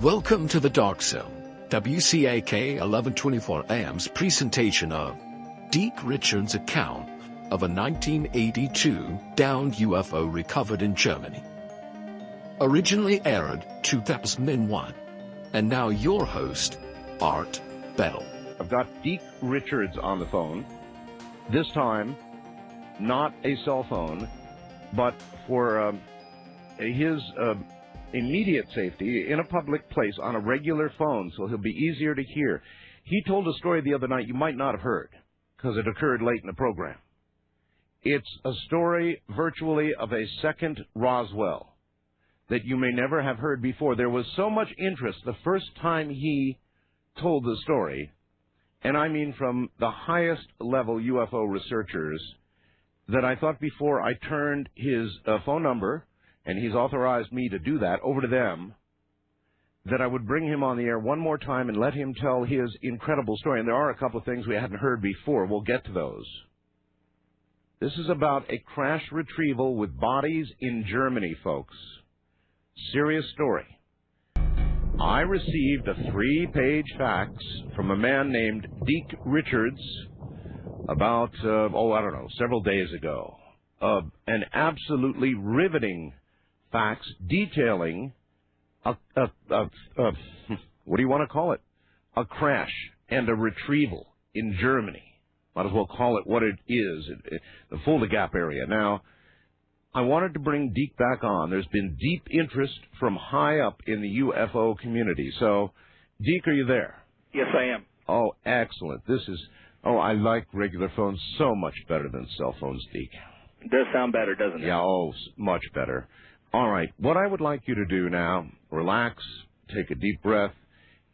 Welcome to the Dark Zone, WCAK 1124 AM's presentation of Deek Richards' account of a 1982 downed UFO recovered in Germany. Originally aired 2001, and now your host, Art Bell. I've got Deek Richards on the phone. This time, not a cell phone, but for his immediate safety in a public place on a regular phone, so he'll be easier to hear. He told a story the other night you might not have heard, because it occurred late in the program. It's a story virtually of a second Roswell that you may never have heard before. There was so much interest the first time he told the story, and I mean from the highest level UFO researchers, that I thought before I turned his phone number, and he's authorized me to do that, over to them, that I would bring him on the air one more time and let him tell his incredible story. And there are a couple of things we hadn't heard before. We'll get to those. This is about a crash retrieval with bodies in Germany, folks. Serious story. I received a 3-page fax from a man named Deek Richards about, several days ago. An absolutely riveting fax detailing what do you want to call it? A crash and a retrieval in Germany. Might as well call it what it is, the Fulda Gap area. Now, I wanted to bring Deek back on. There's been deep interest from high up in the UFO community. So, Deek, are you there? Yes, I am. Oh, excellent. I like regular phones so much better than cell phones, Deek. It does sound better, doesn't it? Yeah, much better. All right, what I would like you to do now, relax, take a deep breath,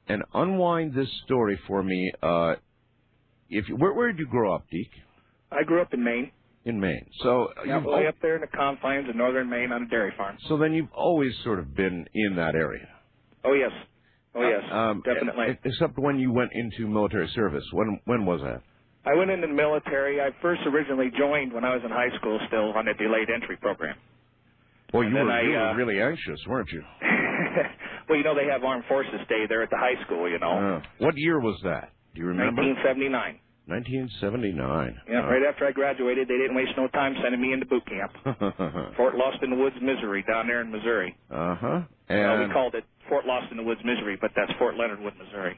and unwind this story for me. Where did you grow up, Deek? I grew up in Maine. In Maine. So way up there in the confines of northern Maine on a dairy farm. So then you've always sort of been in that area. Oh, yes. Definitely. Except when you went into military service. When was that? I went into the military. I first originally joined when I was in high school still on a delayed entry program. Well, you were really anxious, weren't you? Well, they have Armed Forces Day there at the high school, What year was that? Do you remember? 1979. 1979. Yeah, right after I graduated, they didn't waste no time sending me into boot camp. Fort Lost in the Woods, Missouri, down there in Missouri. Uh-huh. And we called it Fort Lost in the Woods, Missouri, but that's Fort Leonard Wood, Missouri.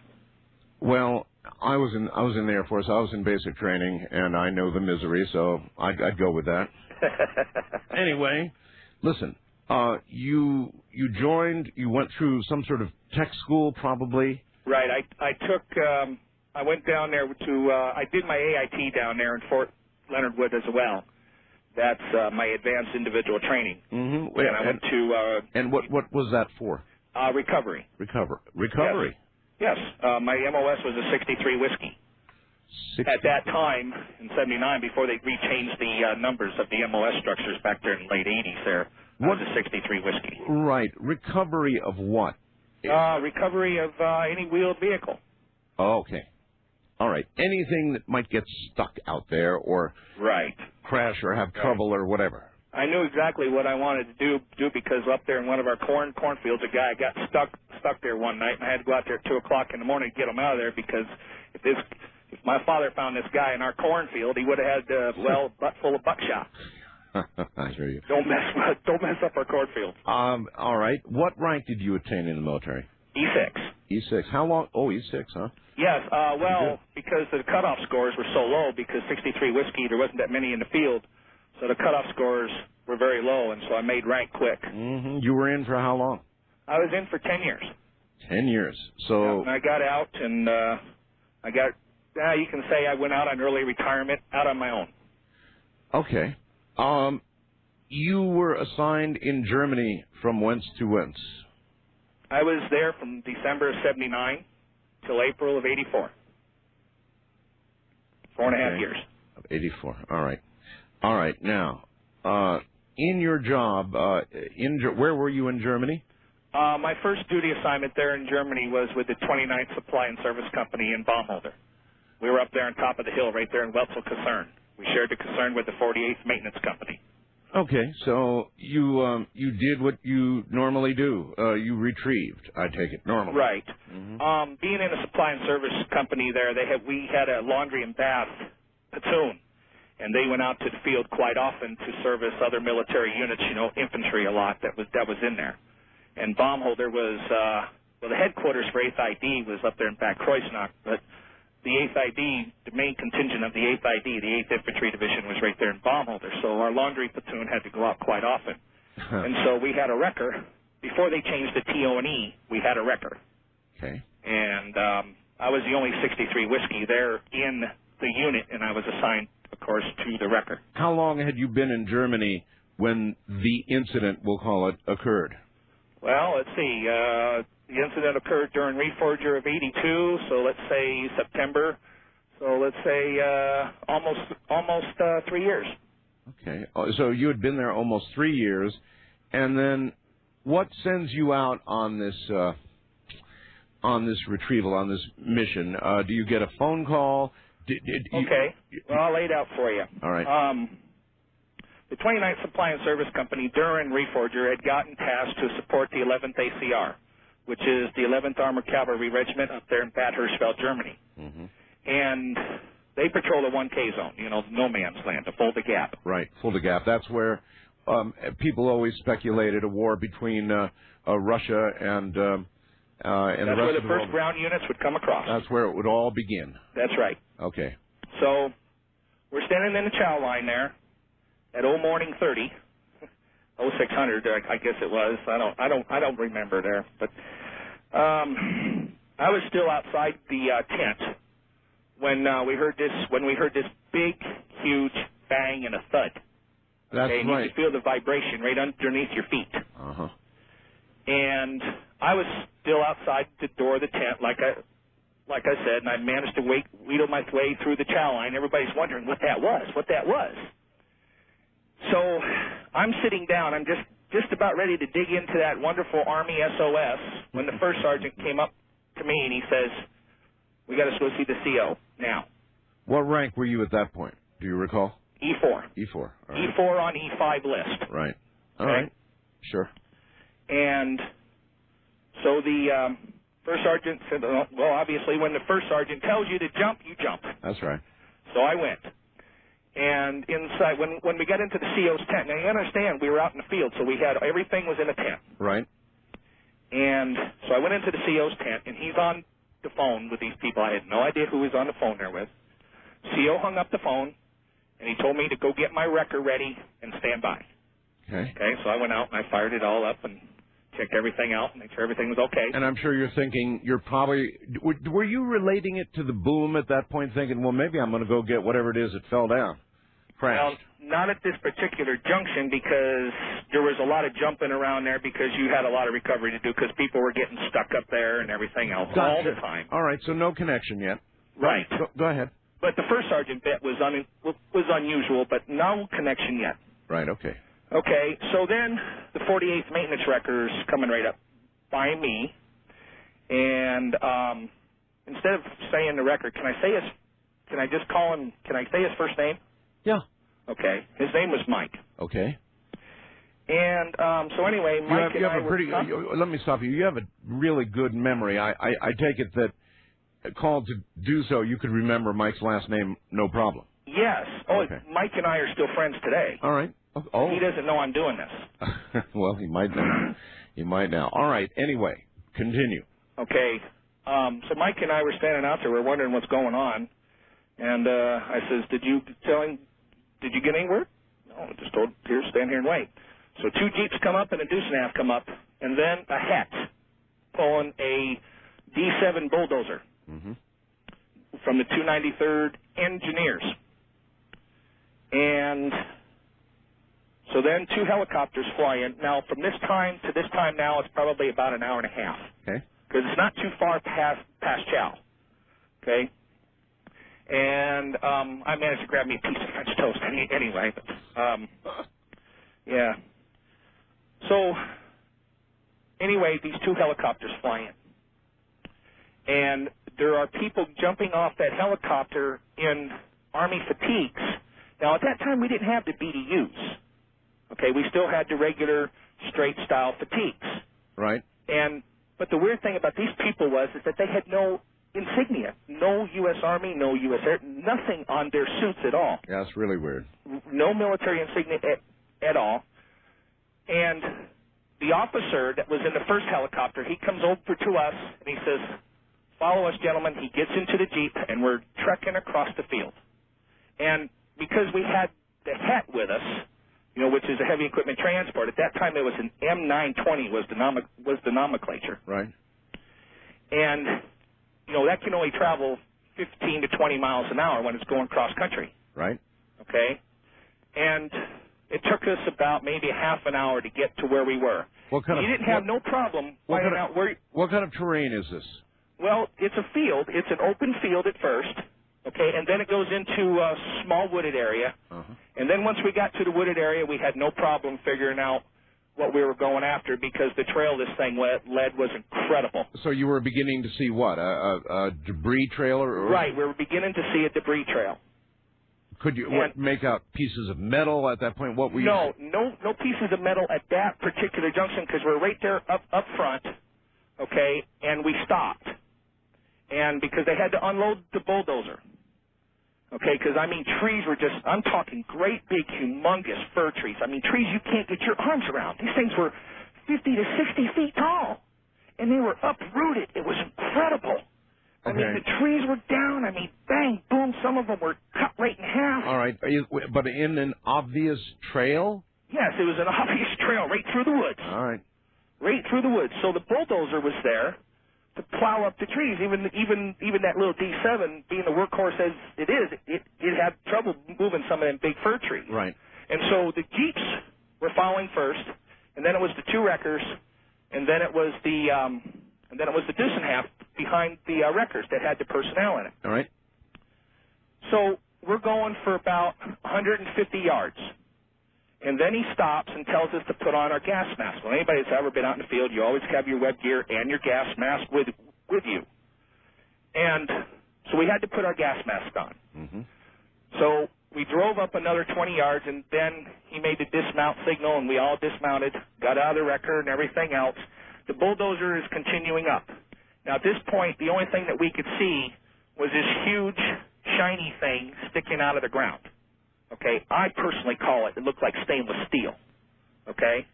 Well, I was in the Air Force. I was in basic training, and I know the misery, so I'd go with that. Anyway, listen. You joined. You went through some sort of tech school, probably. Right. I went down there I did my AIT down there in Fort Leonard Wood as well. That's my advanced individual training. Mm-hmm. And I went to. And what was that for? Recovery. Recovery. Yes. My MOS was a 63 whiskey. At that time, in 79, before they rechanged the numbers of the MOS structures back there in the late 80s there, I was a 63 whiskey. Right. Recovery of what? Recovery of any wheeled vehicle. Oh, okay. All right. Anything that might get stuck out there or crash or have trouble or whatever. I knew exactly what I wanted to do because up there in one of our cornfields, a guy got stuck there one night, and I had to go out there at 2 o'clock in the morning to get him out of there because if my father found this guy in our cornfield, he would have had butt full of buckshot. I hear you. Don't mess up our cornfield. All right. What rank did you attain in the military? E6. E6. How long? Oh, E6, huh? Yes. Because the cutoff scores were so low, because 63 whiskey, there wasn't that many in the field, so the cutoff scores were very low, and so I made rank quick. Mm-hmm. You were in for how long? I was in for 10 years. 10 years. So. And I got out, and you can say I went out on early retirement, out on my own. Okay. You were assigned in Germany from whence to whence? I was there from December of 79 till April of 84. 4.5 years. Of 84. All right. Now, in your job, where were you in Germany? My first duty assignment there in Germany was with the 29th Supply and Service Company in Baumholder. We were up there on top of the hill right there in Wetzel Kaserne. We shared the Kaserne with the 48th Maintenance Company. Okay, so you did what you normally do. You retrieved, I take it, normally. Right. Mm-hmm. Being in a supply and service company there, we had a laundry and bath platoon, and they went out to the field quite often to service other military units, infantry a lot that was in there. And Baumholder was, the headquarters for 8th ID was up there in Bad Kreuznach, but the 8th ID, the main contingent of the 8th ID, the 8th Infantry Division, was right there in Baumholder. So our laundry platoon had to go out quite often. And so we had a wrecker. Before they changed the TO&E, we had a wrecker. Okay. And I was the only 63 whiskey there in the unit, and I was assigned, of course, to the wrecker. How long had you been in Germany when the incident, we'll call it, occurred? Well, let's see. The incident occurred during Reforger of '82, so let's say September. So let's say almost 3 years. Okay. So you had been there almost 3 years, and then what sends you out on this retrieval, on this mission? Do you get a phone call? Okay. Well, I'll lay it out for you. All right. The 29th Supply and Service Company during Reforger had gotten tasked to support the 11th ACR, which is the 11th Armored Cavalry Regiment up there in Bad Hirschfeld, Germany. Mm-hmm. And they patrol the 1K zone, no man's land, the Fulda Gap. Right, Fulda Gap. That's where people always speculated a war between Russia and the rest of the world. That's where the first ground units would come across. That's where it would all begin. That's right. Okay. So we're standing in the chow line there at old morning 30. 0600, I guess it was. I don't remember there, but I was still outside the tent when we heard this big, huge bang and a thud. That's okay, and right. you could feel the vibration right underneath your feet. Uh-huh. And I was still outside the door of the tent, like I said, and I managed to wheedle my way through the chow line. Everybody's wondering what that was. So I'm sitting down. I'm just about ready to dig into that wonderful Army SOS when the first sergeant came up to me and he says, "We got to go see the CO now." What rank were you at that point? Do you recall? E4. E4. All right. E4 on E5 list. Right. All okay? right. Sure. And so the first sergeant said, "Well, obviously, when the first sergeant tells you to jump, you jump." That's right. So I went. And inside, when we got into the CO's tent, now you understand we were out in the field, so everything was in a tent. Right. And so I went into the CO's tent, and he's on the phone with these people. I had no idea who he was on the phone there with. CO hung up the phone, and he told me to go get my wrecker ready and stand by. Okay. Okay, so I went out and I fired it all up and checked everything out and made sure everything was okay. And I'm sure you're thinking, were you relating it to the boom at that point, thinking, well, maybe I'm going to go get whatever it is that fell down, crashed? Well, not at this particular junction because there was a lot of jumping around there because you had a lot of recovery to do because people were getting stuck up there and everything else all the time. All right, so no connection yet. Right. Go ahead. But the first sergeant bit was unusual, but no connection yet. Right, okay. Okay, so then the 48th maintenance wrecker's coming right up by me, and instead of saying the wrecker, can I say his first name? Yeah. Okay, his name was Mike. Okay. And so anyway, Mike and I were... Let me stop you. You have a really good memory. I take it that called to do so, you could remember Mike's last name, no problem. Yes. Oh, okay. Mike and I are still friends today. All right. Oh. He doesn't know I'm doing this. Well, he might now. He might now. All right. Anyway, continue. Okay. So Mike and I were standing out there. We're wondering what's going on. And I says, did you get any word? No, I just told here, stand here and wait. So two Jeeps come up and a deuce and a half come up, and then a het pulling a D7 bulldozer from the 293rd Engineers. And so then two helicopters fly in. Now, from this time to this time now, it's probably about an hour and a half. Okay. Because it's not too far past Chow. Okay. And I managed to grab me a piece of French toast anyway. But, yeah. So, anyway, these two helicopters fly in. And there are people jumping off that helicopter in Army fatigues. Now, at that time, we didn't have the BDUs. Okay, we still had the regular straight style fatigues. Right. But the weird thing about these people is that they had no insignia, no U.S. Army, no U.S. Air, nothing on their suits at all. Yeah, that's really weird. No military insignia at all. And the officer that was in the first helicopter, he comes over to us and he says, "Follow us, gentlemen." He gets into the Jeep and we're trekking across the field. And because we had the HET with us, which is a heavy equipment transport, at that time it was an M920 was the nomenclature. Right. And, that can only travel 15 to 20 miles an hour when it's going cross country. Right. Okay? And it took us about maybe a half an hour to get to where we were. You didn't have no problem finding out where... What kind of terrain is this? Well, it's a field. It's an open field at first, okay, and then it goes into a small wooded area. Uh-huh. And then once we got to the wooded area, we had no problem figuring out what we were going after because the trail this thing led was incredible. So you were beginning to see what? A debris trail? Right. We were beginning to see a debris trail. Could you make out pieces of metal at that point? What were you... No pieces of metal at that particular junction because we're right there up front, okay, and we stopped. And because they had to unload the bulldozer, okay, because, trees were just, I'm talking great big, humongous fir trees. Trees you can't get your arms around. These things were 50 to 60 feet tall, and they were uprooted. It was incredible. Okay. The trees were down. Bang, boom, some of them were cut right in half. All right, but in an obvious trail? Yes, it was an obvious trail right through the woods. All right. Right through the woods. So the bulldozer was there to plow up the trees. Even that little D7, being the workhorse as it is, it had trouble moving some of them big fir trees. Right. And so the Jeeps were following first, and then it was the two wreckers, and then it was the Deuce and Half behind the wreckers that had the personnel in it. All right. So we're going for about 150 yards. And then he stops and tells us to put on our gas mask. Well, anybody that's ever been out in the field, you always have your web gear and your gas mask with you. And so we had to put our gas mask on. Mm-hmm. So we drove up another 20 yards, and then he made the dismount signal, and we all dismounted, got out of the wrecker and everything else. The bulldozer is continuing up. Now, at this point, the only thing that we could see was this huge, shiny thing sticking out of the ground. Okay, I personally call it looked like stainless steel. Okay?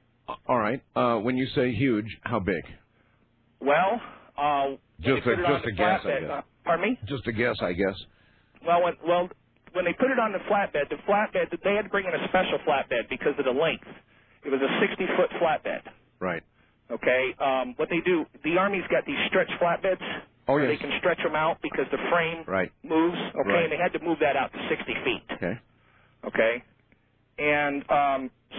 All right. When you say huge, how big? Well, just a guess, I guess. Pardon me? Just a guess, I guess. Well, when they put it on the flatbed, they had to bring in a special flatbed because of the length. It was a 60-foot flatbed. Right. Okay? What they do, the Army's got these stretch flatbeds. Oh, yes. They can stretch them out because the frame moves. Okay, right. And they had to move that out to 60 feet. Okay. Okay? And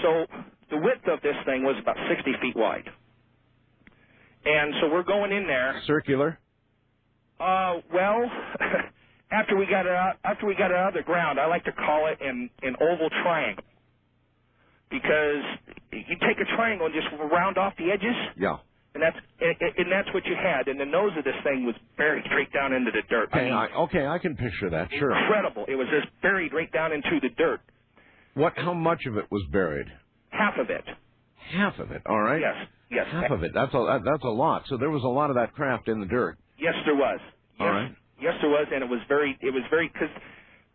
so the width of this thing was about 60 feet wide. And so we're going in there. Circular? Well, after we got it out of the ground, I like to call it an oval triangle. Because you take a triangle and just round off the edges. Yeah. And that's what you had. And the nose of this thing was buried straight down into the dirt. Okay, I can picture that, sure. Incredible. It was just buried right down into the dirt. How much of it was buried? Half of it. Half of it, all right. Yes. Half of it. That's a lot. So there was a lot of that craft in the dirt. Yes, there was. Yes, all right. Yes, there was, and it was very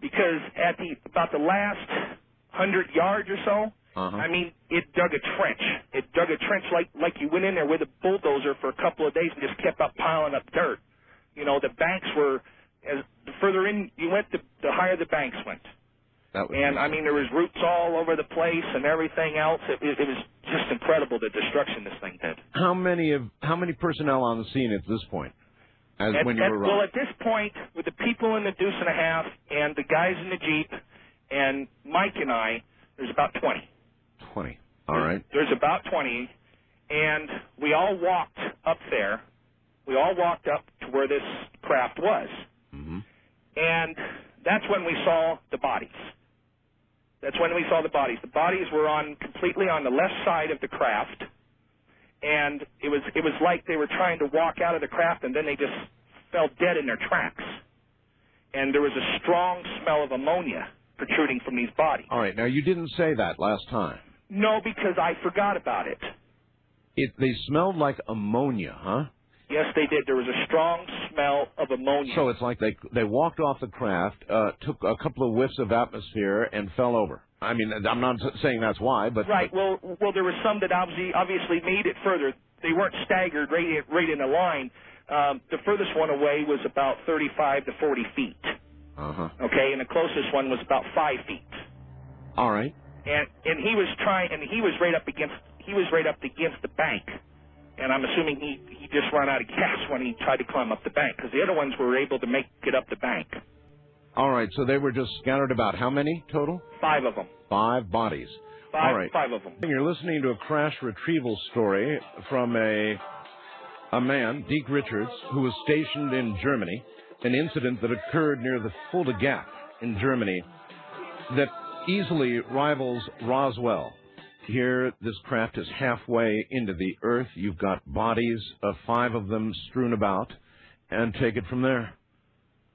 because at about the last 100 yards or so, it dug a trench. It dug a trench like you went in there with a bulldozer for a couple of days and just kept up piling up dirt. The banks were, as the further in you went, the higher the banks went. And there was roots all over the place and everything else. It was just incredible the destruction this thing did. How many personnel on the scene at this point? Well, at this point, with the people in the Deuce and a Half and the guys in the Jeep and Mike and I, there's about 20. 20. All right. There's about 20, and we all walked up there. We all walked up to where this craft was. Mm-hmm. And that's when we saw the bodies. That's when we saw the bodies. The bodies were completely on the left side of the craft, and it was like they were trying to walk out of the craft, and then they just fell dead in their tracks. And there was a strong smell of ammonia protruding from these bodies. All right. Now, you didn't say that last time. No, because I forgot about it. They smelled like ammonia, huh? Yes, they did. There was a strong smell of ammonia. So it's like they walked off the craft, took a couple of whiffs of atmosphere, and fell over. I mean, I'm not saying that's why, but... Right. Well, there were some that obviously made it further. They weren't staggered right in a line. The furthest one away was about 35 to 40 feet. Uh-huh. Okay, and the closest one was about 5 feet. All right. And he was right up against the bank. And I'm assuming he just ran out of gas when he tried to climb up the bank, because the other ones were able to make it up the bank. All right, so they were just scattered about. How many total? 5 of them. 5 bodies. All right. 5 of them. You're listening to a crash retrieval story from a man, Deek Richards, who was stationed in Germany, an incident that occurred near the Fulda Gap in Germany that easily rivals Roswell. Here, this craft is halfway into the earth. You've got bodies of 5 of them strewn about, and take it from there.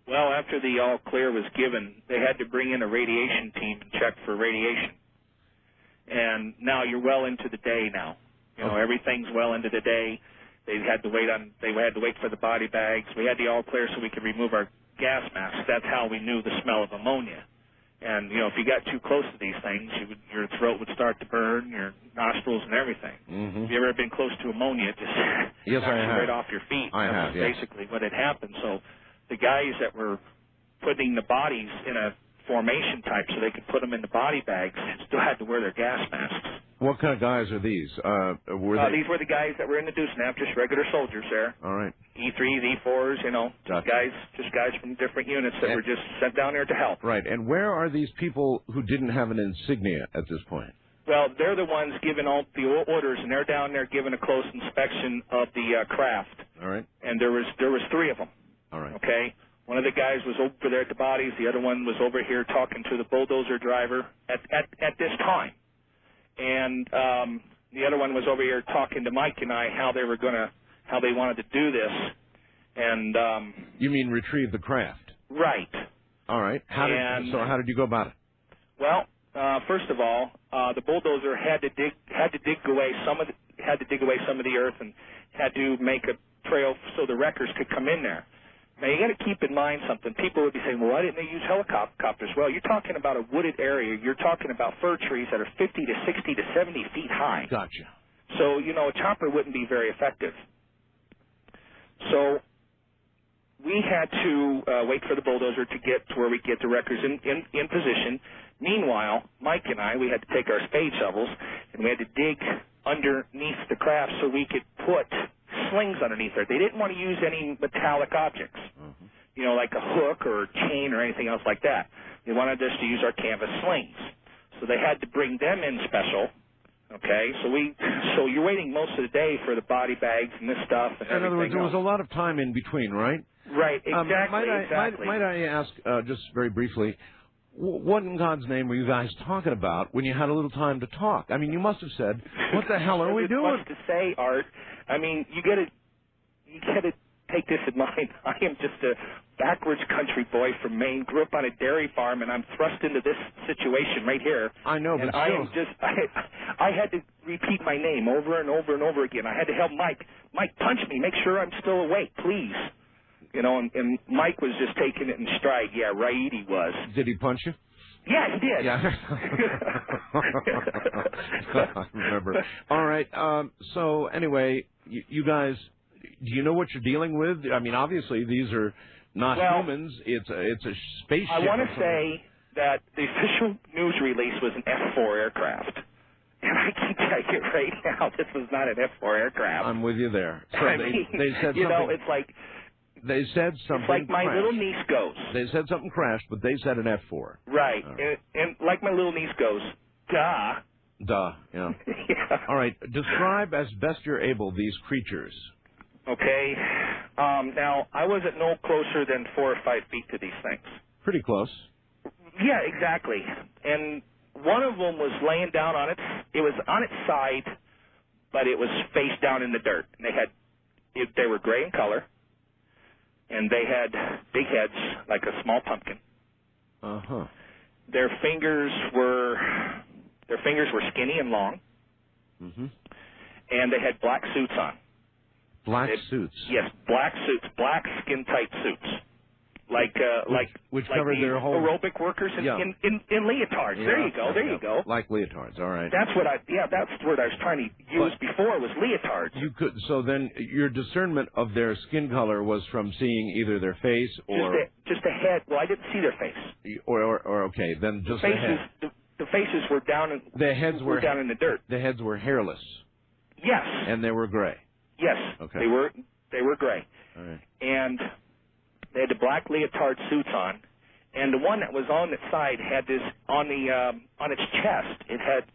Well, after the all clear was given, they had to bring in a radiation team and check for radiation. And now you're well into the day now. You know, everything's well into the day. They had to wait for the body bags. We had the all clear so we could remove our gas masks. That's how we knew the smell of ammonia. And, you know, if you got too close to these things, your throat would start to burn, your nostrils and everything. Mm-hmm. Have you ever been close to ammonia? It just knocks you right off your feet. That's basically what had happened. So the guys that were putting the bodies in a formation type so they could put them in the body bags still had to wear their gas masks. What kind of guys are these? These were the guys that were in the Deuce-Nap, just regular soldiers there. All right. E3s, E4s, you know, just guys from different units that were just sent down there to help. Right. And where are these people who didn't have an insignia at this point? Well, they're the ones giving all the orders, and they're down there giving a close inspection of the craft. All right. And there was 3 of them. All right. Okay. One of the guys was over there at the bodies. The other one was over here talking to the bulldozer driver at this time. And the other one was over here talking to Mike and I how they wanted to do this. And you mean retrieve the craft? Right. All right. How did you go about it? Well, first of all, the bulldozer had to dig away some of the earth and had to make a trail so the wreckers could come in there. Now, you got to keep in mind something. People would be saying, well, why didn't they use helicopters? Well, you're talking about a wooded area. You're talking about fir trees that are 50 to 60 to 70 feet high. Gotcha. So, you know, a chopper wouldn't be very effective. So we had to wait for the bulldozer to get to where we get the wreckers in position. Meanwhile, Mike and I, we had to take our spade shovels, and we had to dig underneath the craft so we could put slings underneath there. They didn't want to use any metallic objects, you know, like a hook or a chain or anything else like that. They wanted us to use our canvas slings. So they had to bring them in special, okay? So you're waiting most of the day for the body bags and this stuff and everything. In other words, there was else. a lot of time in between, right? Right, exactly. Might I ask, just very briefly, what in God's name were you guys talking about when you had a little time to talk? I mean, you must have said, what the hell are we doing? Much to say, Art. I mean, you got to take this in mind. I am just a backwards country boy from Maine, grew up on a dairy farm, and I'm thrust into this situation right here. I know, but I had to repeat my name over and over and over again. I had to help Mike. Mike, punch me. Make sure I'm still awake, please. You know, and Mike was just taking it in stride. Yeah, right, he was. Did he punch you? Yeah, he did. Yeah. I remember. All right. So anyway, you guys, do you know what you're dealing with? I mean, obviously these are not humans. It's a spaceship. I want to say that the official news release was an F-4 aircraft. And I can tell you right now, this was not an F-4 aircraft. I'm with you there. So they said you something. know, it's like. They said something. It's like my crashed. little niece goes. They said something crashed, but they said an F-4. Right. And like my little niece goes, duh. Duh, yeah. Yeah. All right. Describe as best you're able these creatures. Okay. Now, I wasn't no closer than 4 or 5 feet to these things. Pretty close. Yeah, exactly. And one of them was laying down on it was on its side, but it was face down in the dirt. And they were gray in color. And they had big heads, like a small pumpkin. Uh-huh. Their fingers were Their fingers were skinny and long, and they had black suits on. Black suits? Yes, black suits, black skin-tight suits. Which covered their whole aerobic workers in leotards. Yeah, there you go. Like leotards, all right. That's the word I was trying to use before was leotards. So then your discernment of their skin color was from seeing either their face or just the head. Well, I didn't see their face. Or okay, then just the head. The faces were down in down in the dirt. The heads were hairless. Yes. And they were gray. Yes. Okay. They were gray. All right. And they had the black leotard suits on, and the one that was on its side had this on its chest. It had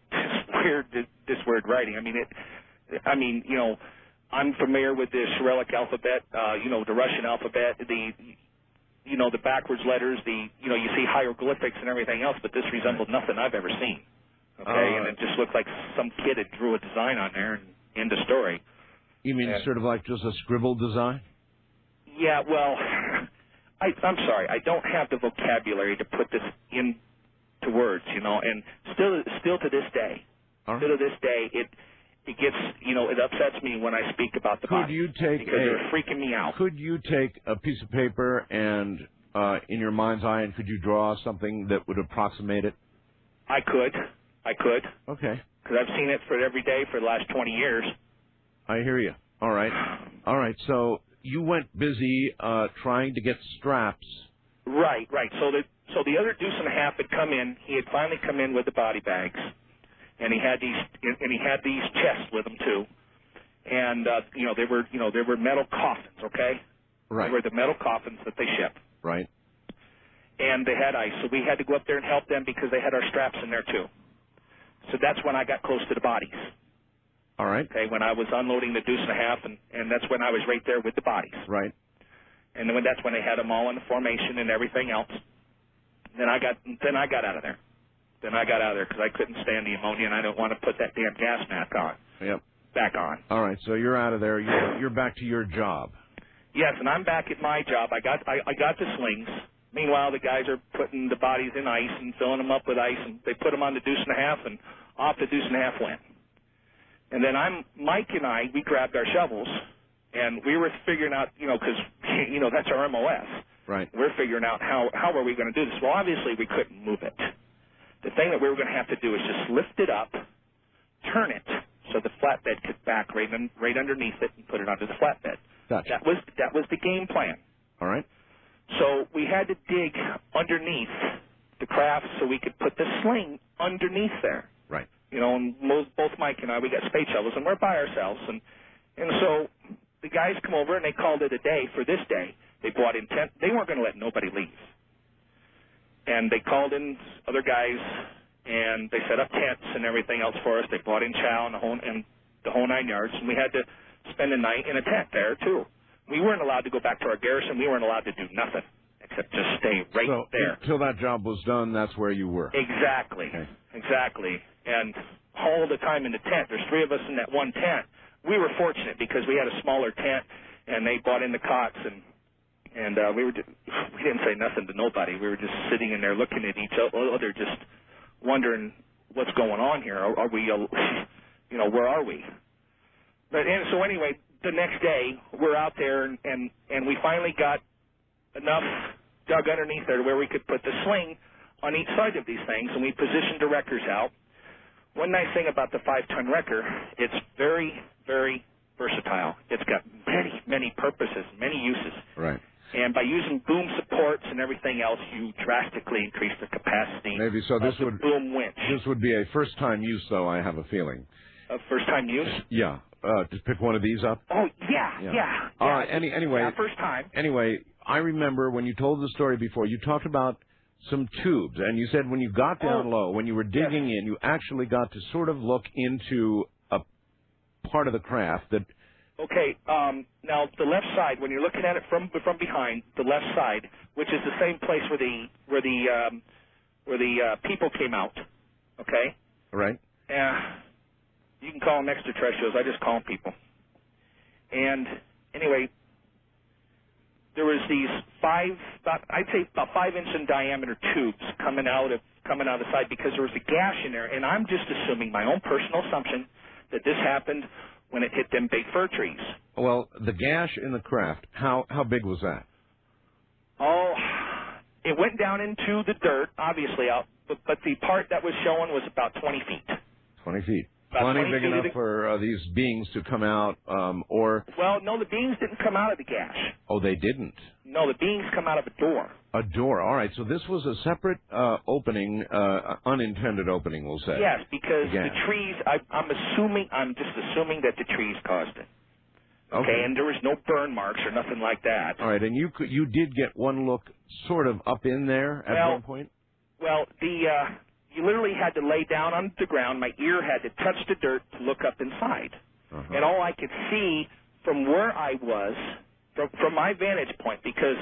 this weird writing. I'm familiar with the Cyrillic alphabet. The Russian alphabet. The backwards letters. You see hieroglyphics and everything else, but this resembled nothing I've ever seen. Okay, and it just looked like some kid had drew a design on there, and end of story. You mean sort of like just a scribbled design? Yeah, well, I'm sorry. I don't have the vocabulary to put this into words, and still to this day, it gets, it upsets me when I speak about the body because they're freaking me out. Could you take a piece of paper and, in your mind's eye, and could you draw something that would approximate it? I could. Okay. Because I've seen it every day for the last 20 years. I hear you. All right. So you went busy trying to get straps. Right. So the other deuce and a half had come in. He had finally come in with the body bags, and he had these chests with him too. And they were metal coffins. Okay. Right. They were the metal coffins that they ship. Right. And they had ice, so we had to go up there and help them because they had our straps in there too. So that's when I got close to the bodies. All right. Okay, when I was unloading the deuce and a half, and that's when I was right there with the bodies. Right. And then that's when they had them all in the formation and everything else. Then I got out of there. Because I couldn't stand the ammonia, and I don't want to put that damn gas mask on. Yep. Back on. All right. So you're out of there. You're back to your job. Yes, and I'm back at my job. I got the slings. Meanwhile, the guys are putting the bodies in ice and filling them up with ice, and they put them on the deuce and a half, and off the deuce and a half went. And then Mike and I, we grabbed our shovels, and we were figuring out, because, that's our MOS. Right. We're figuring out how are we going to do this. Well, obviously, we couldn't move it. The thing that we were going to have to do is just lift it up, turn it, so the flatbed could back right underneath it and put it onto the flatbed. Gotcha. That was the game plan. All right. So we had to dig underneath the craft so we could put the sling underneath there. Right. And both Mike and I, we got spade shovels, and we're by ourselves. And so the guys come over, and they called it a day for this day. They brought in tent. They weren't going to let nobody leave. And they called in other guys, and they set up tents and everything else for us. They brought in chow and the whole 9 yards, and we had to spend the night in a tent there, too. We weren't allowed to go back to our garrison. We weren't allowed to do nothing except just stay right there. Until that job was done, that's where you were. Exactly. Okay. Exactly. And all the time in the tent, there's three of us in that one tent. We were fortunate because we had a smaller tent, and they brought in the cots, and we didn't say nothing to nobody. We were just sitting in there looking at each other, just wondering what's going on here. Are we, where are we? So anyway, the next day, we're out there, and we finally got enough dug underneath there to where we could put the sling on each side of these things, and we positioned the wreckers out. One nice thing about the 5-ton wrecker, it's very, very versatile. It's got many, many purposes, many uses. Right. And by using boom supports and everything else, you drastically increase the capacity Maybe so. This of the boom winch. This would be a first-time use, though, I have a feeling. A first-time use? Yeah. Just pick one of these up? Oh, yeah. All right, anyway. Yeah, first time. Anyway, I remember when you told the story before, you talked about some tubes, and you said when you got down low, when you were digging in, you actually got to sort of look into a part of the craft that... Okay, now the left side, when you're looking at it from behind, the left side, which is the same place where the people came out, okay? Right. You can call them extraterrestrials. I just call them people. And anyway, there was these I'd say about 5-inch in diameter tubes coming out of coming out of the side because there was a gash in there, and I'm just assuming, my own personal assumption, that this happened when it hit them big fir trees. Well, the gash in the craft, how big was that? Oh, it went down into the dirt, obviously, but the part that was showing was about 20 feet. 20 feet. About Plenty 20 big feet enough for these beings to come out, or... Well, no, the beings didn't come out of the gash. Oh, they didn't? No, the beings come out of a door. A door. All right, so this was a separate opening, unintended opening, we'll say. Yes, because the trees, I'm just assuming that the trees caused it. Okay, and there was no burn marks or nothing like that. All right, and you did get one look sort of up in there at one point? Well, you literally had to lay down on the ground. My ear had to touch the dirt to look up inside. And all I could see from where I was, from my vantage point, because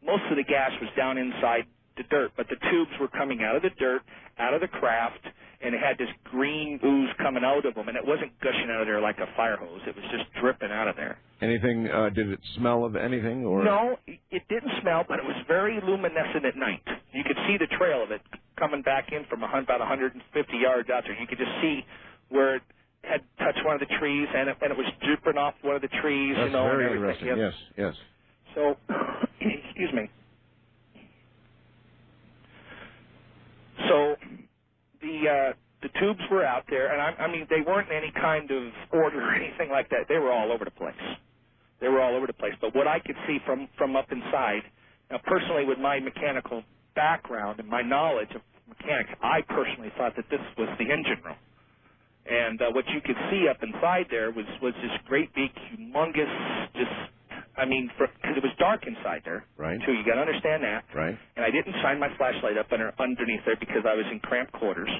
most of the gas was down inside the dirt, but the tubes were coming out of the dirt, out of the craft, and it had this green ooze coming out of them, and it wasn't gushing out of there like a fire hose. It was just dripping out of there. Anything, did it smell of anything? Or? No, it didn't smell, but it was very luminescent at night. You could see the trail of it coming back in from about 150 yards out there. You could just see where it had touched one of the trees, and it was dripping off one of the trees. That's very and everything. interesting. Yes. So, excuse me. So the tubes were out there, and I mean they weren't in any kind of order or anything like that. They were all over the place. But what I could see from up inside, now personally with my mechanical background and my knowledge of mechanics, I personally thought that this was the engine room. And what you could see up inside there was this great big, humongous, because it was dark inside there, right? Too. You got to understand that, right? And I didn't shine my flashlight up underneath there because I was in cramped quarters,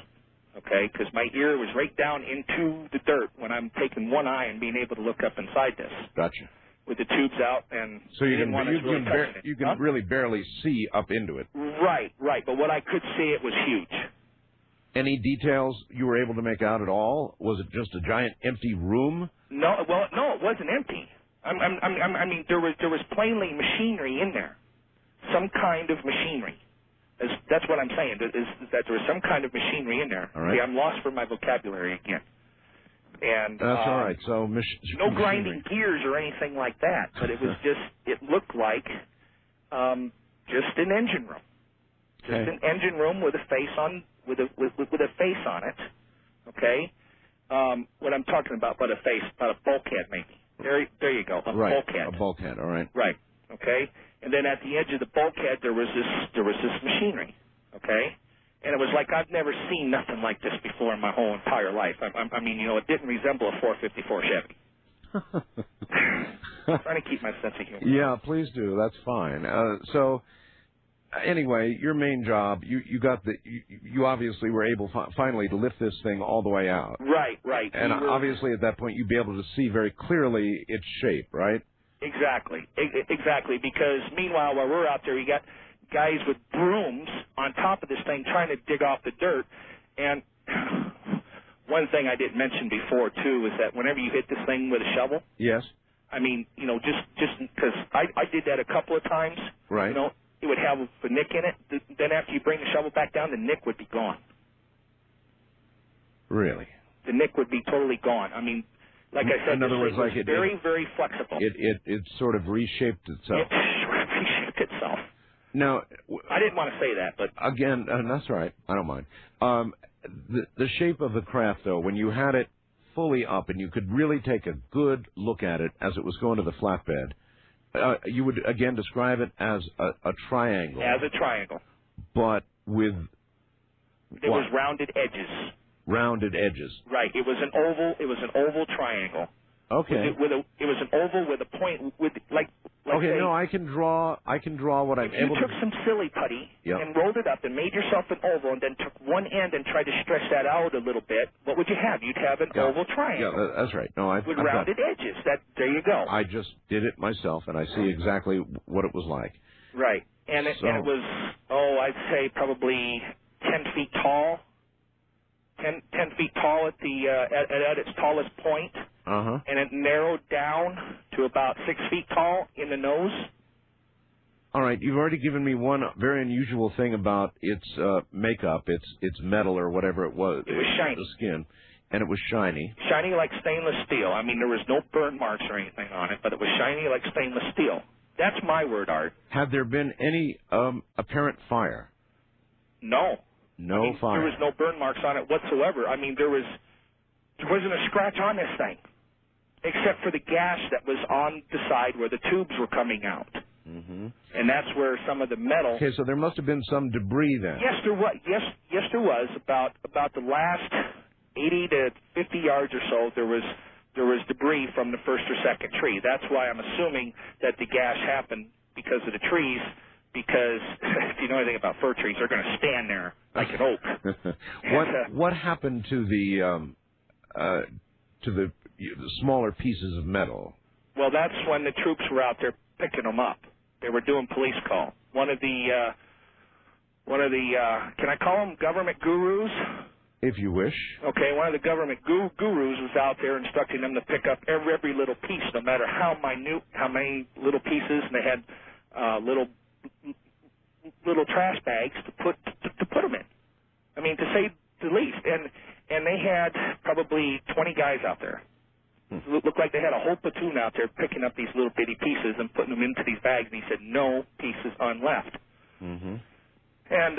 okay? Because my ear was right down into the dirt when I'm taking one eye and being able to look up inside this. Gotcha. With the tubes out, and so you can really it. barely see up into it. Right. But what I could see, it was huge. Any details you were able to make out at all? Was it just a giant empty room? No, it wasn't empty. I mean, there was plainly machinery in there, some kind of machinery. That's what I'm saying. Is that there was some kind of machinery in there. All right. See, I'm lost for my vocabulary again. And that's all right. So no grinding gears or anything like that, but it was it looked like just an engine room, just an engine room with a face on with a face on it. Okay, what I'm talking about a bulkhead maybe. There you go. Bulkhead. A bulkhead. All right. Right. Okay. And then at the edge of the bulkhead there was this machinery. Okay. And it was like I've never seen nothing like this before in my whole entire life. I mean, it didn't resemble a 454 Chevy. I'm trying to keep my sense of humor. Yeah, please do. That's fine. So, anyway, your main job, you obviously were able finally to lift this thing all the way out. Right. And obviously at that point you'd be able to see very clearly its shape, right? Exactly. Because meanwhile, while we're out there, you got guys with brooms on top of this thing trying to dig off the dirt. And one thing I didn't mention before, too, is that whenever you hit this thing with a shovel... Yes. I mean, just because I did that a couple of times. Right. It would have a nick in it. Then after you bring the shovel back down, the nick would be gone. Really? The nick would be totally gone. I mean, like I said, in other words, like very, very flexible. It sort of reshaped itself. It reshaped itself. Now, I didn't want to say that, but again, that's all right. I don't mind. The shape of the craft, though, when you had it fully up and you could really take a good look at it as it was going to the flatbed, you would again describe it as a triangle. As a triangle, but with it was rounded edges. Rounded edges. Right. It was an oval. It was an oval triangle. Okay. It was an oval with a point with like. Okay. No, I can draw what I'm able to. You took some silly putty and rolled it up and made yourself an oval, and then took one end and tried to stretch that out a little bit. What would you have? You'd have an oval triangle. Yeah, that's right. No, with rounded edges. There you go. I just did it myself, and I see exactly what it was like. Right. And it was I'd say probably 10 feet tall. 10 feet tall at its tallest point, and it narrowed down to about 6 feet tall in the nose. All right, you've already given me one very unusual thing about its makeup, its metal or whatever it was. It was shiny. The skin, and it was shiny. Shiny like stainless steel. I mean, there was no burn marks or anything on it, but it was shiny like stainless steel. That's my word, Art. Had there been any apparent fire? No. No fire. There was no burn marks on it whatsoever. I mean, there wasn't a scratch on this thing, except for the gas that was on the side where the tubes were coming out. Mm-hmm. And that's where some of the metal. Okay, so there must have been some debris then. Yes, there was. Yes, there was. About the last 80 to 50 yards or so, there was debris from the first or second tree. That's why I'm assuming that the gas happened because of the trees. Because if you know anything about fir trees, they're going to stand there like an oak. What happened to the smaller pieces of metal? Well, that's when the troops were out there picking them up. They were doing police call. One of the can I call them government gurus? If you wish. Okay, one of the government gurus was out there instructing them to pick up every little piece, no matter how minute, how many little pieces, and they had little trash bags to put them in. I mean, to say the least. And they had probably 20 guys out there. It looked like they had a whole platoon out there picking up these little bitty pieces and putting them into these bags, and he said, no pieces unleft. Mm-hmm. And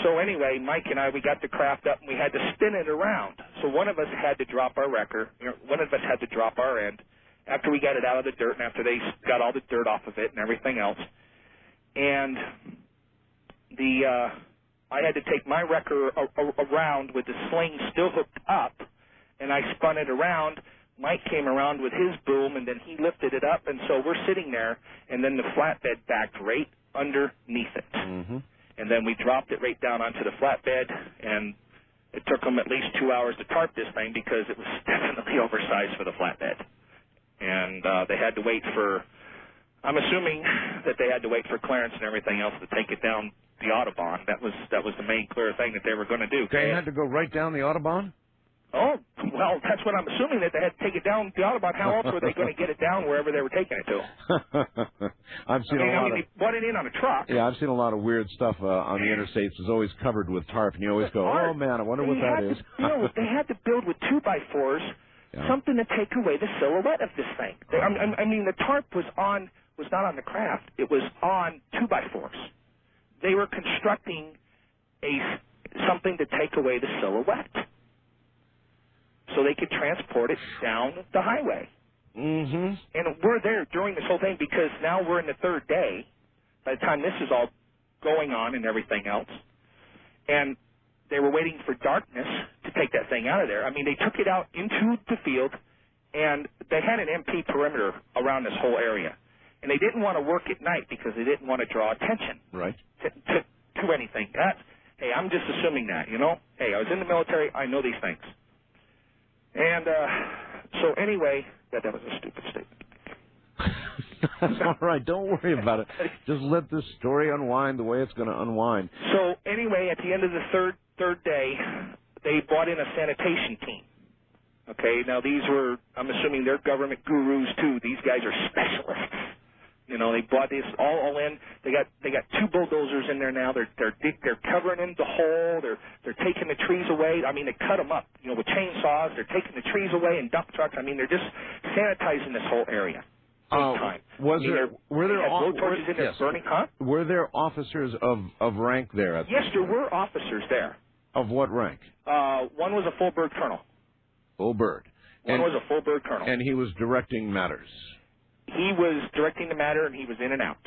so anyway, Mike and I, we got the craft up, and we had to spin it around. So one of us had to drop our wrecker. One of us had to drop our end after we got it out of the dirt and after they got all the dirt off of it and everything else. And I had to take my wrecker around with the sling still hooked up, and I spun it around. Mike came around with his boom, and then he lifted it up, and so we're sitting there, and then the flatbed backed right underneath it. Mm-hmm. And then we dropped it right down onto the flatbed, and it took them at least 2 hours to tarp this thing because it was definitely oversized for the flatbed. And they had to wait for, I'm assuming that they had to wait for clearance and everything else to take it down the Autobahn. That was the main clear thing that they were going to do. They had to go right down the Autobahn? Oh, well, that's what I'm assuming, that they had to take it down the Autobahn. How else were they going to get it down wherever they were taking it to? I've seen a lot of... they brought it in on a truck. Yeah, I've seen a lot of weird stuff on the interstates. It's always covered with tarp, and you always go, oh, man, I wonder what that is. They had to build with 2x4s something to take away the silhouette of this thing. I mean, the tarp was not on the craft. It was on 2x4s. They were constructing something to take away the silhouette, so they could transport it down the highway. Mm-hmm. And we're there during this whole thing because now we're in the third day by the time this is all going on and everything else. And they were waiting for darkness to take that thing out of there. I mean, they took it out into the field, and they had an MP perimeter around this whole area. And they didn't want to work at night because they didn't want to draw attention to anything. Hey, I'm just assuming that, you know. Hey, I was in the military. I know these things. And so anyway, that was a stupid statement. That's all right. Don't worry about it. Just let this story unwind the way it's going to unwind. So anyway, at the end of the third day, they brought in a sanitation team. Okay, now these were, I'm assuming they're government gurus too. These guys are specialists. You know, they brought this all in. They got 2 bulldozers in there now. They're covering in the hole. They're taking the trees away. I mean, they cut them up, you know, with chainsaws. They're taking the trees away in dump trucks. I mean, they're just sanitizing this whole area. Were there burning, huh? Were there officers of rank there? Yes, there were officers there. Of what rank? One was a full bird colonel. Full bird. One was a full bird colonel. And he was directing matters. He was directing the matter, and he was in and out.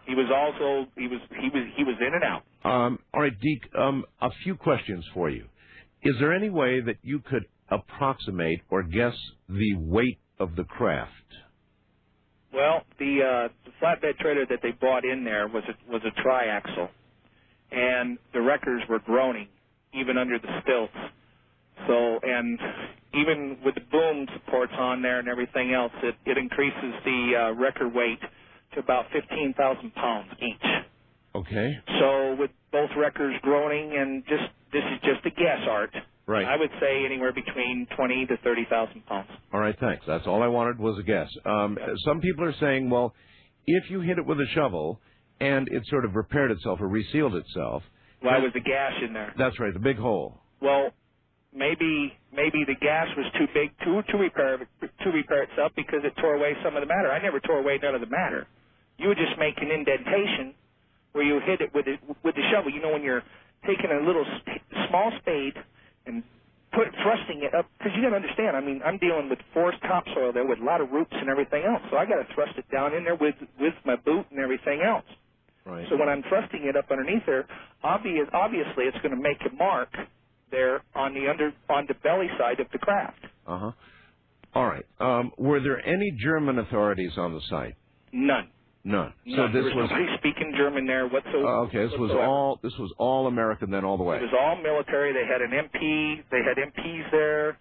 He was in and out. All right, Deek. A few questions for you. Is there any way that you could approximate or guess the weight of the craft? Well, the flatbed trailer that they brought in there was a triaxle, and the wreckers were groaning even under the stilts. So, and even with the boom supports on there and everything else, it increases the wrecker weight to about 15,000 pounds each. Okay. So with both wreckers groaning, and this is just a guess, Art. Right. I would say anywhere between 20 to 30,000 pounds. All right, thanks. That's all I wanted was a guess. Some people are saying, well, if you hit it with a shovel and it sort of repaired itself or resealed itself. Why was the gash in there? That's right, the big hole. Well, maybe the gash was too big to repair itself because it tore away some of the matter. I never tore away none of the matter. You would just make an indentation where you hit it with the shovel. You know, when you're taking a little small spade and thrusting it up, because you got to understand, I mean, I'm dealing with forest topsoil there with a lot of roots and everything else, so I got to thrust it down in there with my boot and everything else. Right. So when I'm thrusting it up underneath there, obviously it's going to make a mark there on the belly side of the craft. Uh-huh. All right. Were there any German authorities on the site? None. None. None. So this there was was nobody speaking German there whatsoever. okay. This was all American then all the way. It was all military. They had an MP. They had MPs there.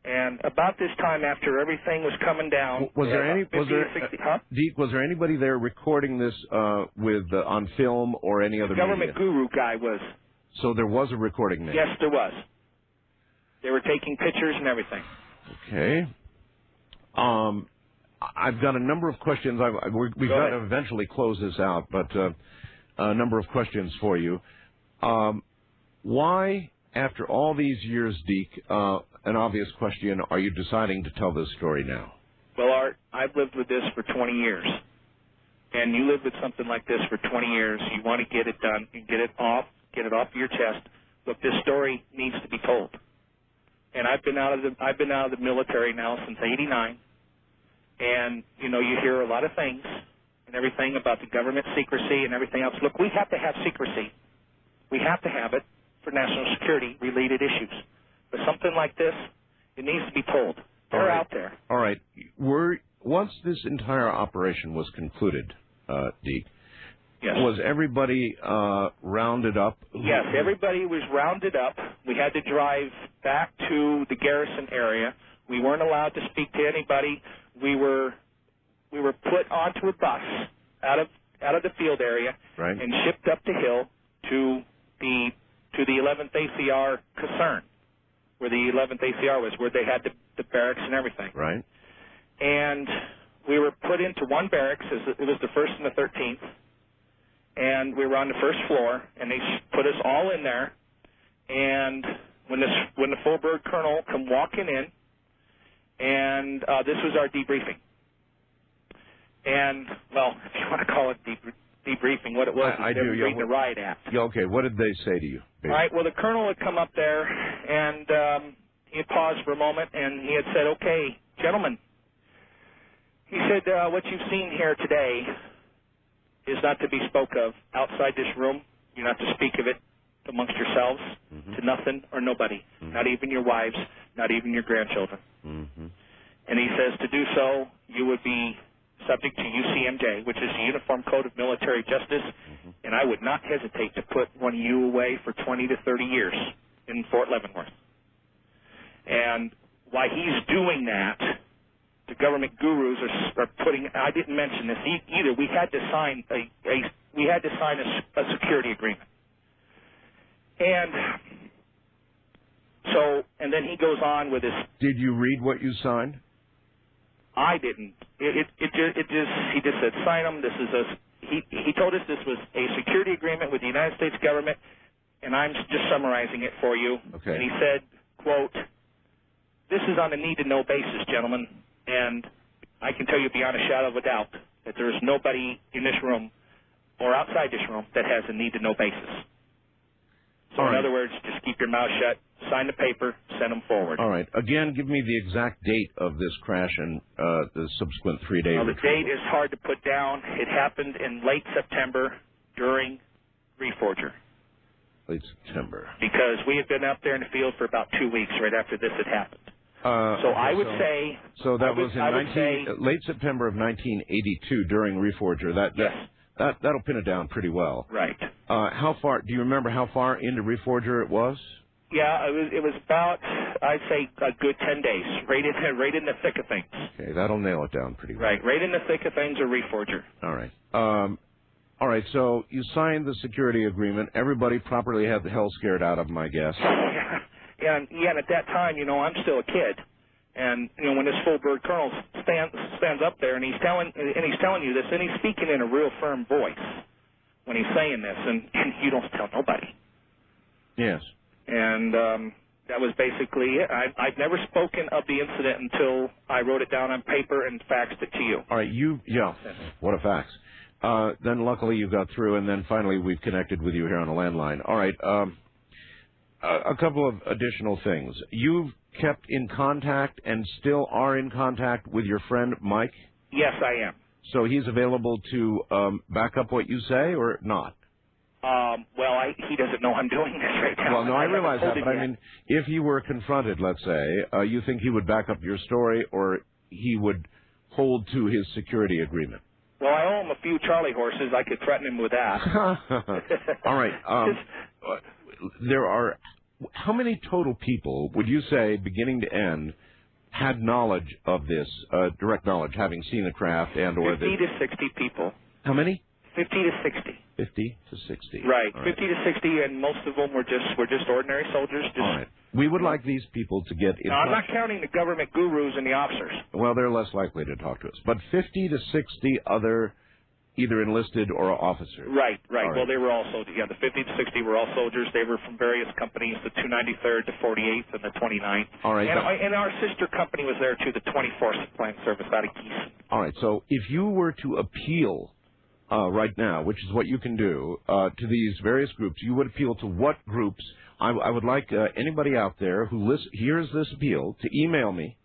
And about this time, after everything was coming down, Deek, was there anybody there recording this on film or any other government media? guru guy was. So there was a recording made? Yes, there was. They were taking pictures and everything. Okay. I've got a number of questions. We've got to eventually close this out, but a number of questions for you. Why, after all these years, Deek, an obvious question, are you deciding to tell this story now? Well, Art, I've lived with this for 20 years. And you live with something like this for 20 years. You want to get it done and get it off your chest. Look, this story needs to be told. And I've been out of the military now since '89. And, you know, you hear a lot of things and everything about the government secrecy and everything else. Look, we have to have secrecy. We have to have it for national security-related issues. But something like this, it needs to be told. They're out there. All right. Once this entire operation was concluded, Deek, yes. Was everybody rounded up? Yes, everybody was rounded up. We had to drive back to the garrison area. We weren't allowed to speak to anybody. We were put onto a bus out of the field area and shipped up the hill to the 11th ACR concern, where the 11th ACR was, where they had the barracks and everything. Right. And we were put into one barracks. It was the 1st and the 13th. And we were on the first floor, and they put us all in there. And when the full-bird colonel come walking in, and this was our debriefing. And, well, if you want to call it debriefing, what it was is they were reading the riot act. Yeah, okay, what did they say to you? All right, well, the colonel had come up there, and he had paused for a moment, and he had said, okay, gentlemen, he said, what you've seen here today is not to be spoke of outside this room. You're not to speak of it amongst yourselves to nothing or nobody, not even your wives, not even your grandchildren. And he says to do so, you would be subject to UCMJ, which is the Uniform Code of Military Justice, and I would not hesitate to put one of you away for 20 to 30 years in Fort Leavenworth. And while he's doing that, the government gurus are putting. I didn't mention this either. We had to sign a security agreement, and so and then he goes on with this. Did you read what you signed? I didn't. He just said sign them. This is he told us this was a security agreement with the United States government, and I'm just summarizing it for you. Okay. And he said, quote, "This is on a need-to-know basis, gentlemen. And I can tell you beyond a shadow of a doubt that there is nobody in this room or outside this room that has a need-to-know basis. So in other words, just keep your mouth shut, sign the paper, send them forward." All right. Again, give me the exact date of this crash and the subsequent 3-day retrieval. The date is hard to put down. It happened in late September during Reforger. Late September. Because we had been up there in the field for about 2 weeks right after this had happened. I would say... So that was in late September of 1982 during Reforger. That'll pin it down pretty well. Right. How far... Do you remember how far into Reforger it was? Yeah, it was about, I'd say, a good 10 days, right in the thick of things. Okay, that'll nail it down pretty well. Right in the thick of things, or Reforger. All right. All right, so you signed the security agreement. Everybody properly had the hell scared out of them, I guess. Yeah, and at that time, I'm still a kid, And when this full bird colonel stands up there and he's telling you this, and he's speaking in a real firm voice when he's saying this, and you don't tell nobody. Yes. And that was basically it. I'd never spoken of the incident until I wrote it down on paper and faxed it to you. All right, what a fax. Then luckily you got through, and then finally we've connected with you here on a landline. All right, a couple of additional things. You've kept in contact and still are in contact with your friend Mike? Yes, I am. So he's available to back up what you say or not? Well, he doesn't know I'm doing this right now. Well, no, I realize that, but I mean, if he were confronted, let's say, you think he would back up your story, or he would hold to his security agreement? Well, I owe him a few Charlie horses. I could threaten him with that. All right. There are, how many total people would you say, beginning to end, had knowledge of this, direct knowledge, having seen the craft and or 50 to 60 people. How many? 50 to 60. 50 to 60. Right. All 50 to 60, and most of them were just ordinary soldiers. All right. We would like these people to get in touch. I'm not counting the government gurus and the officers. Well, they're less likely to talk to us. But 50 to 60 other either enlisted or officers. Right. Right. Well, they were all soldiers. Yeah, the 50 to 60 were all soldiers. They were from various companies, the 293rd, the 48th, and the 29th. All right. And our sister company was there, too, the 24th Supply Service out of Gießen. All right. So if you were to appeal right now, which is what you can do, to these various groups, you would appeal to what groups? I would like anybody out there who hears this appeal to email me,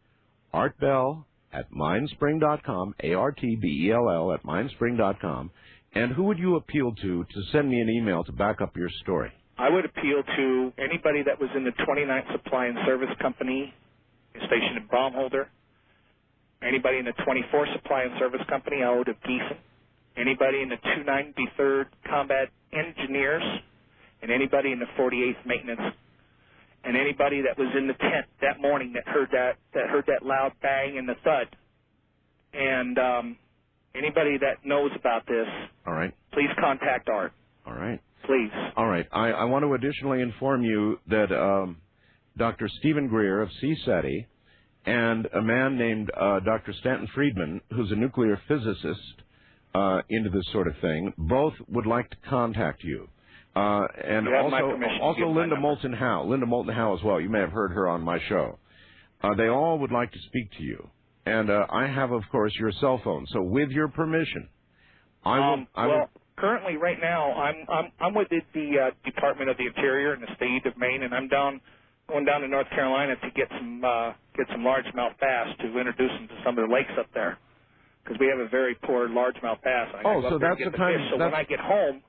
artbell@mindspring.com, ARTBELL at mindspring.com. And who would you appeal to send me an email to back up your story? I would appeal to anybody that was in the 29th Supply and Service Company stationed in Baumholder, anybody in the 24th Supply and Service Company out of Gießen, anybody in the 293rd Combat Engineers, and anybody in the 48th Maintenance, and anybody that was in the tent that morning that heard that loud bang and the thud, and anybody that knows about this. All right. Please contact Art. All right. Please. All right. I want to additionally inform you that Dr. Stephen Greer of CSETI and a man named Dr. Stanton Friedman, who's a nuclear physicist into this sort of thing, both would like to contact you. And also Linda Moulton Howe as well. You may have heard her on my show. They all would like to speak to you. And I have, of course, your cell phone. So with your permission, I will. Currently, right now, I'm with the Department of the Interior in the state of Maine, and I'm going down to North Carolina to get some largemouth bass to introduce them to some of the lakes up there, because we have a very poor largemouth bass. So that's the kind. So when I get home,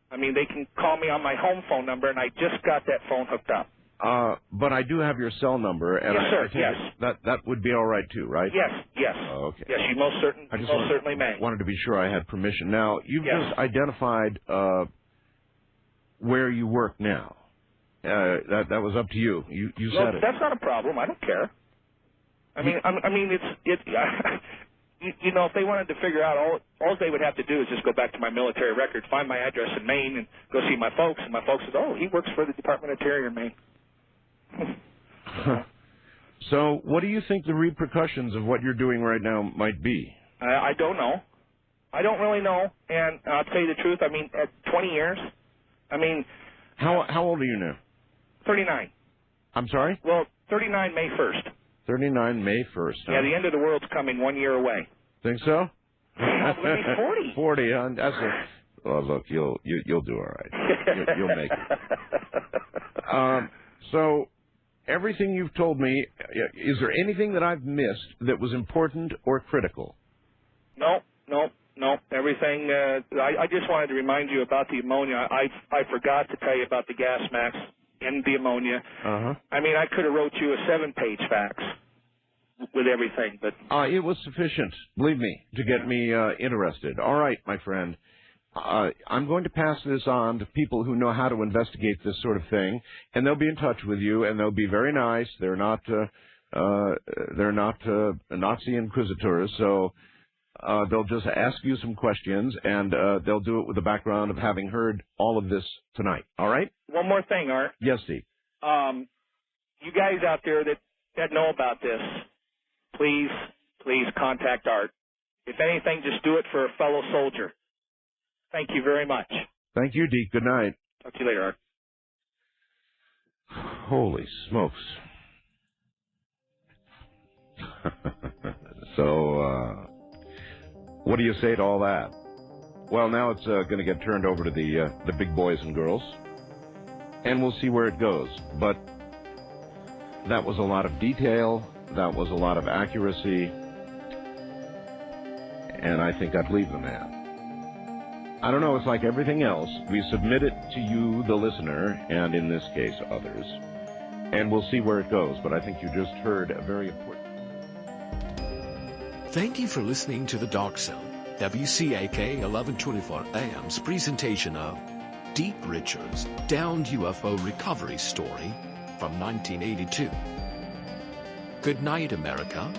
I mean, they can call me on my home phone number, and I just got that phone hooked up. But I do have your cell number, and yes, sir. I think that would be all right too, right? Yes. Oh, okay. Yes, you most certainly may. Wanted to be sure I had permission. Now you've just identified where you work now. That was up to you. You said it. That's not a problem. I don't care. I mean, it's you know, if they wanted to figure out, all they would have to do is just go back to my military record, find my address in Maine, and go see my folks. And my folks said, "Oh, he works for the Department of Interior in Maine." So, what do you think the repercussions of what you're doing right now might be? I don't know. I don't really know. And I'll tell you the truth. I mean, at 20 years, I mean. How old are you now? 39. I'm sorry? Well, 39 May 1st. 39 May 1st. Huh? Yeah, the end of the world's coming 1 year away. Think so? I'm going to be 40. 40, huh? Well, look, you'll do all right. You'll make it. So, everything you've told me, is there anything that I've missed that was important or critical? No. Everything. I just wanted to remind you about the ammonia. I forgot to tell you about the gas mask and the ammonia. Uh-huh. I mean, I could have wrote you a 7-page fax with everything, but it was sufficient, believe me, to get me interested. All right, my friend. I'm going to pass this on to people who know how to investigate this sort of thing, and they'll be in touch with you, and they'll be very nice. They're not Nazi inquisitors, so they'll just ask you some questions, and they'll do it with the background of having heard all of this tonight. All right? One more thing, Art. Yes, Steve. You guys out there that that know about this, please contact Art. If anything, just do it for a fellow soldier. Thank you very much. Thank you, Deke. Good night. Talk to you later, Art. Holy smokes. So, what do you say to all that? Well, now it's going to get turned over to the big boys and girls, and we'll see where it goes. But that was a lot of detail. That was a lot of accuracy. And I think I believe the man. I don't know, it's like everything else. We submit it to you, the listener, and in this case, others. And we'll see where it goes. But I think you just heard a very important... Thank you for listening to The Dark Zone, WCAK 1124 AM's presentation of Deek Richards' downed UFO recovery story from 1982. Good night, America.